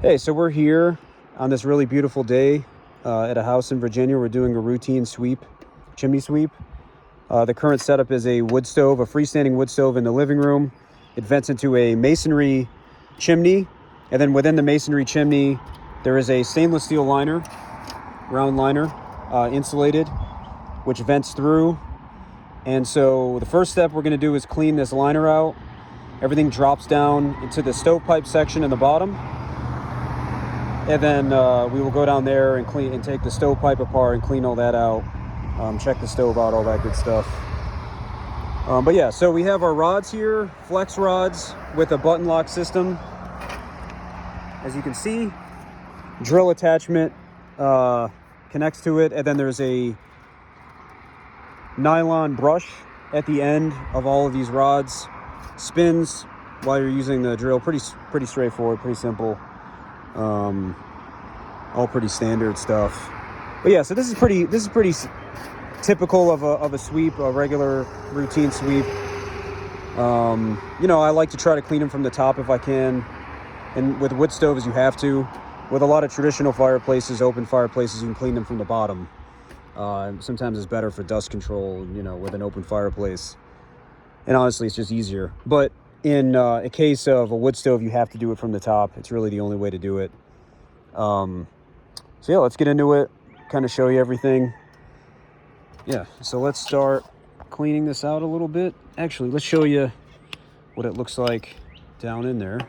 Hey, so we're here on this really beautiful day at a house in Virginia. We're doing a routine sweep, chimney sweep. The current setup is a wood stove, a freestanding wood stove in the living room. It vents into a masonry chimney, and then within the masonry chimney, there is a stainless steel liner, round liner, insulated, which vents through. And so the first step we're going to do is clean this liner out. Everything drops down into the stovepipe section in the bottom. And then we will go down there and clean and take the stovepipe apart and clean all that out. Check the stove out, all that good stuff. But yeah, so we have our rods here, flex rods with a button lock system. As you can see, drill attachment connects to it, and then there's a nylon brush at the end of all of these rods. Spins while you're using the drill. Pretty straightforward, pretty simple. All pretty standard stuff. But yeah, so this is pretty typical of a sweep, a regular routine sweep. I like to try to clean them from the top if I can. And with wood stoves, you have to. With a lot of traditional fireplaces, open fireplaces, you can clean them from the bottom. Sometimes it's better for dust control, with an open fireplace. And honestly, it's just easier. But in a case of a wood stove, you have to do it from the top. It's really the only way to do it. So yeah, let's get into it, kind of show you everything. Yeah, so let's start cleaning this out a little bit. Actually, let's show you what it looks like down in there.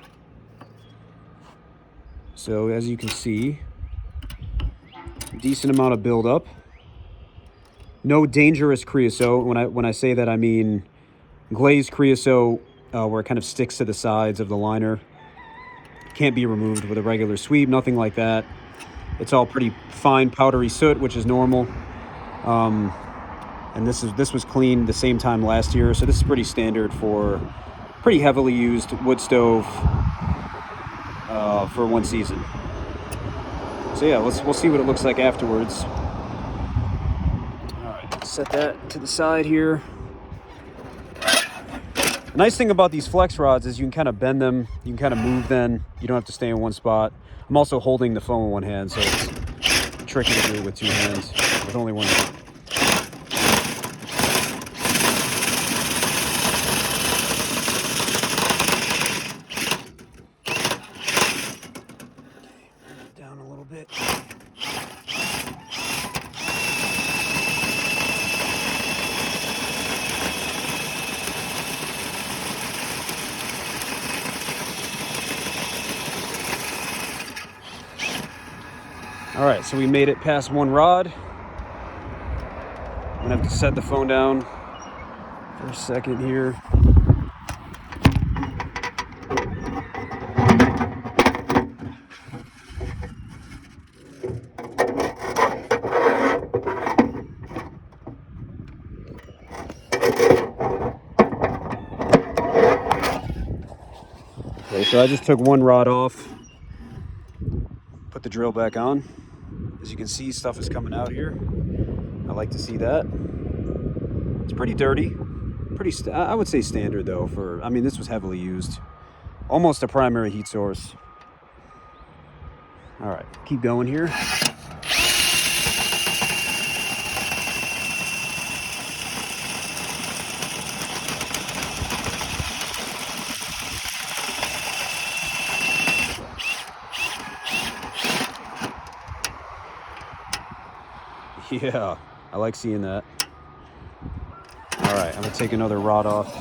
So as you can see, decent amount of buildup. No dangerous creosote. When I say that, I mean glazed creosote where it kind of sticks to the sides of the liner. Can't be removed with a regular sweep, nothing like that. It's all pretty fine powdery soot, which is normal. And this was cleaned the same time last year, so this is pretty standard for pretty heavily used wood stove for one season. So yeah, we'll see what it looks like afterwards. All right, set that to the side here. The nice thing about these flex rods is you can kind of bend them, you can kind of move them. You don't have to stay in one spot. I'm also holding the phone with one hand, so it's tricky to do it with two hands, with only one hand. Down a little bit. All right, so we made it past one rod. I'm gonna have to set the phone down for a second here. Okay, so I just took one rod off, put the drill back on. As you can see, stuff is coming out here. I like to see that. It's pretty dirty. I would say standard though this was heavily used. Almost a primary heat source. All right, keep going here. Yeah, I like seeing that. All right, I'm gonna take another rod off.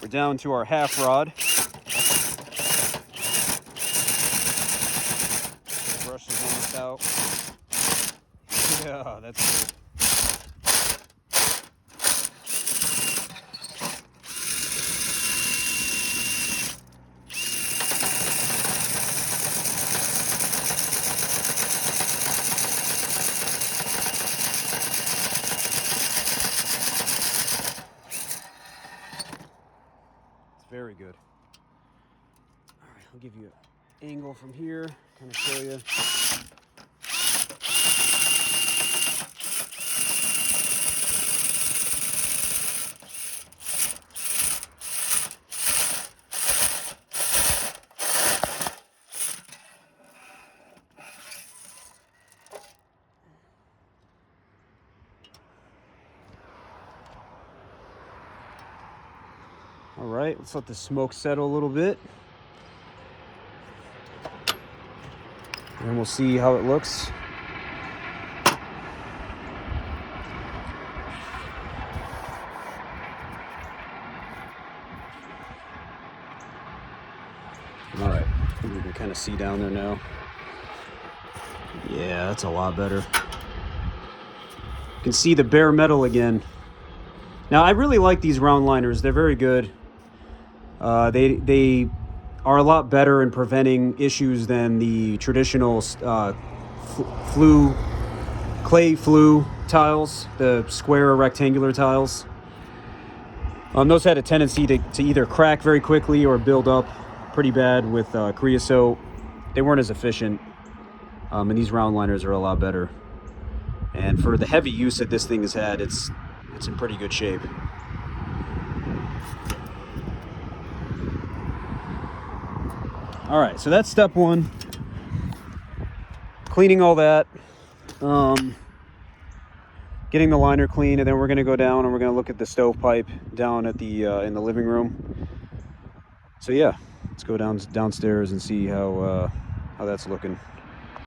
We're down to our half rod. The brush is almost out. Yeah, that's good. very good. All right, I'll give you an angle from here, kind of show you. All right, let's let the smoke settle a little bit. And we'll see how it looks. All right, you can kind of see down there now. Yeah, that's a lot better. You can see the bare metal again. Now, I really like these round liners. They're very good. They are a lot better in preventing issues than the traditional clay flue tiles, the square or rectangular tiles. Those had a tendency to either crack very quickly or build up pretty bad with creosote. They weren't as efficient, and these round liners are a lot better. And for the heavy use that this thing has had, it's in pretty good shape. All right, so that's step one. Cleaning all that, getting the liner clean, and then we're gonna go down and we're gonna look at the stovepipe down at the in the living room. So yeah, let's go downstairs and see how that's looking.